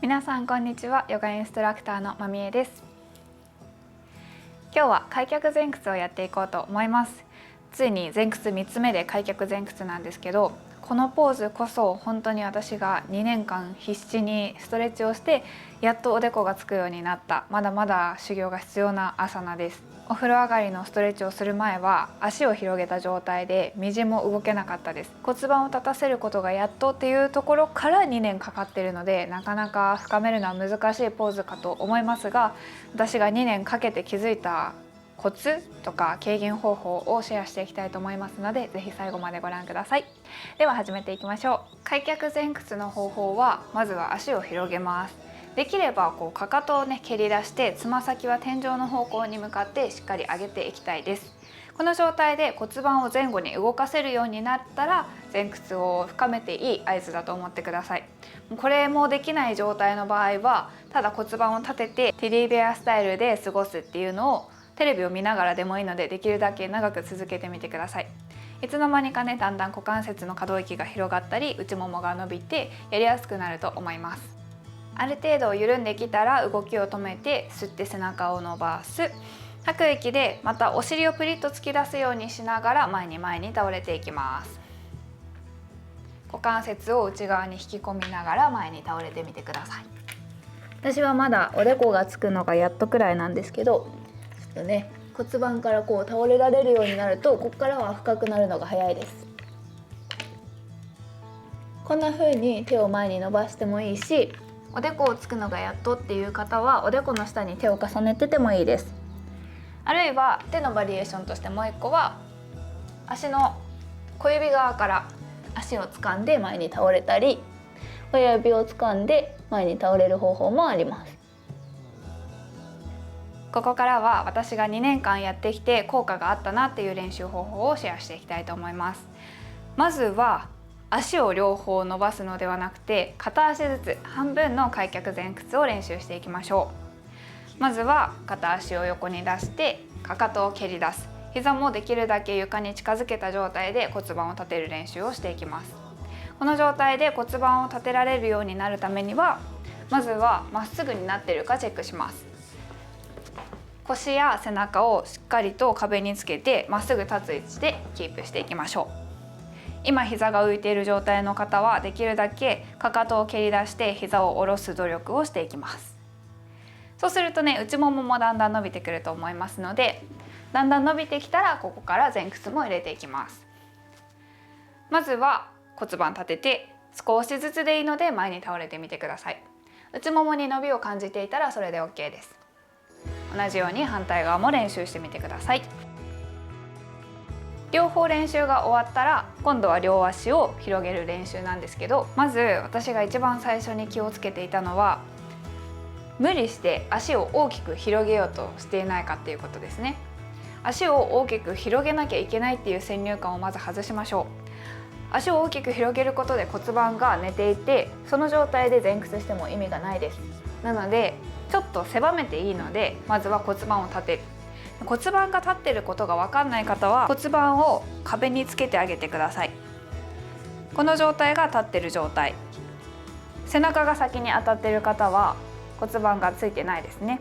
皆さんこんにちは。ヨガインストラクターのまみえです。今日は開脚前屈をやっていこうと思います。ついに前屈3つ目で開脚前屈なんですけど、このポーズこそ本当に私が2年間必死にストレッチをしてやっとおでこがつくようになった、まだまだ修行が必要なアサナです。お風呂上がりのストレッチをする前は足を広げた状態でみじも動けなかったです。骨盤を立たせることがやっとっていうところから2年かかっているので、なかなか深めるのは難しいポーズかと思いますが、私が2年かけて気づいたコツとか軽減方法をシェアしていきたいと思いますので、ぜひ最後までご覧ください。では始めていきましょう。開脚前屈の方法は、まずは足を広げます。できればかかとを蹴り出して、つま先は天井の方向に向かってしっかり上げていきたいです。この状態で骨盤を前後に動かせるようになったら、前屈を深めていい合図だと思ってください。これもできない状態の場合は、ただ骨盤を立ててテディベアスタイルで過ごすっていうのをテレビを見ながらでもいいので、できるだけ長く続けてみてください。いつの間にかだんだん股関節の可動域が広がったり、内ももが伸びてやりやすくなると思います。ある程度緩んできたら動きを止めて吸って背中を伸ばす。吐く息でまたお尻をプリッと突き出すようにしながら前に倒れていきます。股関節を内側に引き込みながら前に倒れてみてください。私はまだおでこがつくのがやっとくらいなんですけど、ちょっと骨盤から倒れられるようになると、ここからは深くなるのが早いです。こんな風に手を前に伸ばしてもいいし、おでこをつくのがやっとっていう方はおでこの下に手を重ねててもいいです。あるいは手のバリエーションとしてもう一個は、足の小指側から足を掴んで前に倒れたり、親指を掴んで前に倒れる方法もあります。ここからは私が2年間やってきて効果があったなっていう練習方法をシェアしていきたいと思います。まずは足を両方伸ばすのではなくて、片足ずつ半分の開脚前屈を練習していきましょう。まずは片足を横に出してかかとを蹴り出す。膝もできるだけ床に近づけた状態で骨盤を立てる練習をしていきます。この状態で骨盤を立てられるようになるためには、まずはまっすぐになっているかチェックします。腰や背中をしっかりと壁につけてまっすぐ立つ位置でキープしていきましょう。今膝が浮いている状態の方は、できるだけかかとを蹴り出して膝を下ろす努力をしていきます。そうすると内もももだんだん伸びてくると思いますので、だんだん伸びてきたらここから前屈も入れていきます。まずは骨盤立てて、少しずつでいいので前に倒れてみてください。内ももに伸びを感じていたらそれで OK です。同じように反対側も練習してみてください。両方練習が終わったら、今度は両足を広げる練習なんですけど、まず私が一番最初に気をつけていたのは、無理して足を大きく広げようとしていないかっていうことですね。足を大きく広げなきゃいけないっていう先入観をまず外しましょう。足を大きく広げることで骨盤が寝ていて、その状態で前屈しても意味がないです。なのでちょっと狭めていいので、まずは骨盤を立てる。骨盤が立っていることが分かんない方は、骨盤を壁につけてあげてください。この状態が立っている状態。背中が先に当たっている方は骨盤がついてないですね。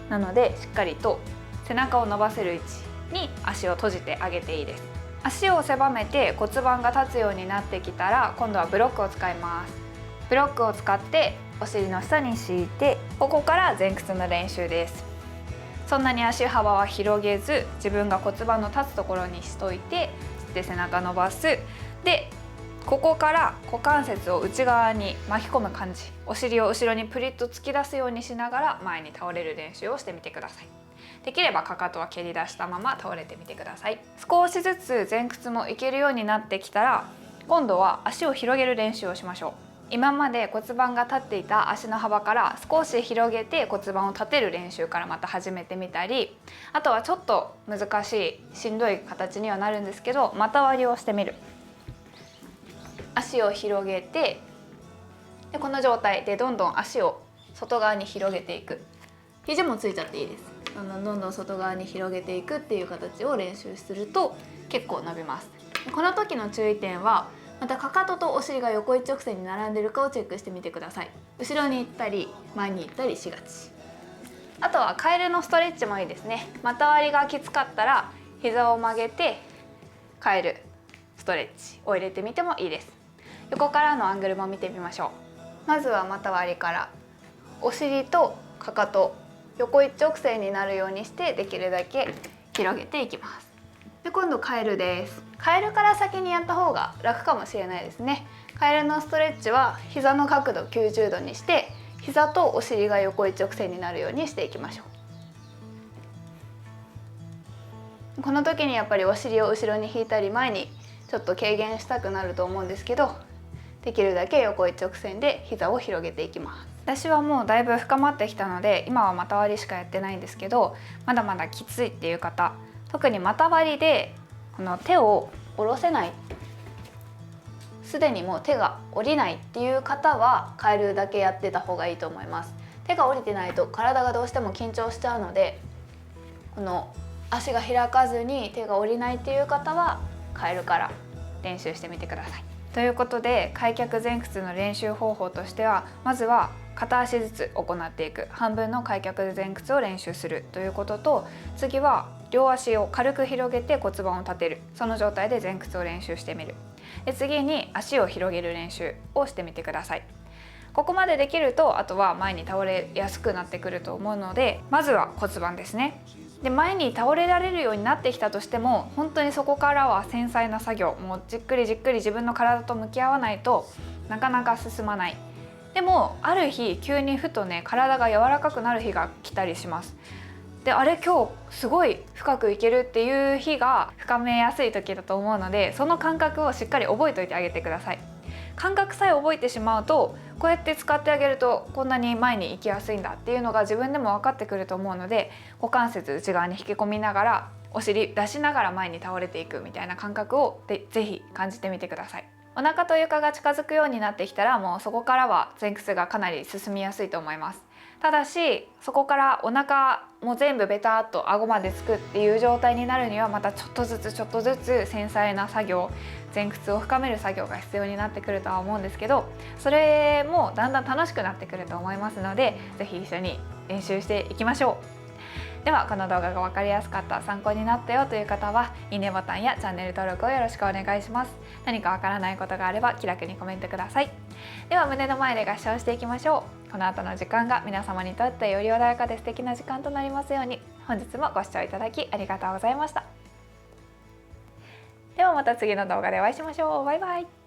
なのでしっかりと背中を伸ばせる位置に足を閉じてあげていいです。足を狭めて骨盤が立つようになってきたら、今度はブロックを使います。ブロックを使ってお尻の下に敷いて、ここから前屈の練習です。そんなに足幅は広げず、自分が骨盤の立つところにしといて、吸って背中伸ばす。で、ここから股関節を内側に巻き込む感じ、お尻を後ろにプリッと突き出すようにしながら前に倒れる練習をしてみてください。できればかかとは蹴り出したまま倒れてみてください。少しずつ前屈もいけるようになってきたら、今度は足を広げる練習をしましょう。今まで骨盤が立っていた足の幅から少し広げて骨盤を立てる練習からまた始めてみたり、あとはちょっと難しいしんどい形にはなるんですけど、股割りをしてみる。足を広げて、でこの状態でどんどん足を外側に広げていく。肘もついちゃっていいです。どんどん外側に広げていくっていう形を練習すると結構伸びます。この時の注意点は、またかかととお尻が横一直線に並んでいるかをチェックしてみてください。後ろに行ったり前に行ったりしがち。あとはカエルのストレッチもいいですね。股割りがきつかったら膝を曲げてカエルストレッチを入れてみてもいいです。横からのアングルも見てみましょう。まずは股割りからお尻とかかと横一直線になるようにしてできるだけ広げていきます。で今度カエルです。カエルから先にやった方が楽かもしれないですね。カエルのストレッチは膝の角度90度にして膝とお尻が横一直線になるようにしていきましょう。この時にやっぱりお尻を後ろに引いたり前にちょっと軽減したくなると思うんですけど、できるだけ横一直線で膝を広げていきます。私はもうだいぶ深まってきたので今は股割りしかやってないんですけど、まだまだきついっていう方、特に股割りでこの手を下ろせない、すでにもう手が下りないっていう方はカエルだけやってた方がいいと思います。手が下りてないと体がどうしても緊張しちゃうので、この足が開かずに手が下りないっていう方はカエルから練習してみてください。ということで開脚前屈の練習方法としては、まずは片足ずつ行っていく、半分の開脚前屈を練習するということと、次は両足を軽く広げて骨盤を立てる、その状態で前屈を練習してみる。で次に足を広げる練習をしてみてください。ここまでできるとあとは前に倒れやすくなってくると思うので、まずは骨盤ですね。で前に倒れられるようになってきたとしても、本当にそこからは繊細な作業、もうじっくりじっくり自分の体と向き合わないとなかなか進まない。でもある日急にふとね、体が柔らかくなる日が来たりします。であれ今日すごい深くいけるっていう日が深めやすい時だと思うので、その感覚をしっかり覚えておいてあげてください。感覚さえ覚えてしまうと、こうやって使ってあげるとこんなに前に行きやすいんだっていうのが自分でも分かってくると思うので、股関節内側に引き込みながらお尻出しながら前に倒れていくみたいな感覚をぜひ感じてみてください。お腹と床が近づくようになってきたら、もうそこからは前屈がかなり進みやすいと思います。ただしそこからお腹も全部ベターっと顎までつくっていう状態になるには、またちょっとずつちょっとずつ繊細な作業、前屈を深める作業が必要になってくるとは思うんですけど、それもだんだん楽しくなってくると思いますので、是非一緒に練習していきましょう。ではこの動画が分かりやすかった、参考になったよという方はいいねボタンやチャンネル登録をよろしくお願いします。何かわからないことがあれば気楽にコメントください。では胸の前で合掌していきましょう。この後の時間が皆様にとってより穏やかで素敵な時間となりますように。本日もご視聴いただきありがとうございました。ではまた次の動画でお会いしましょう。バイバイ。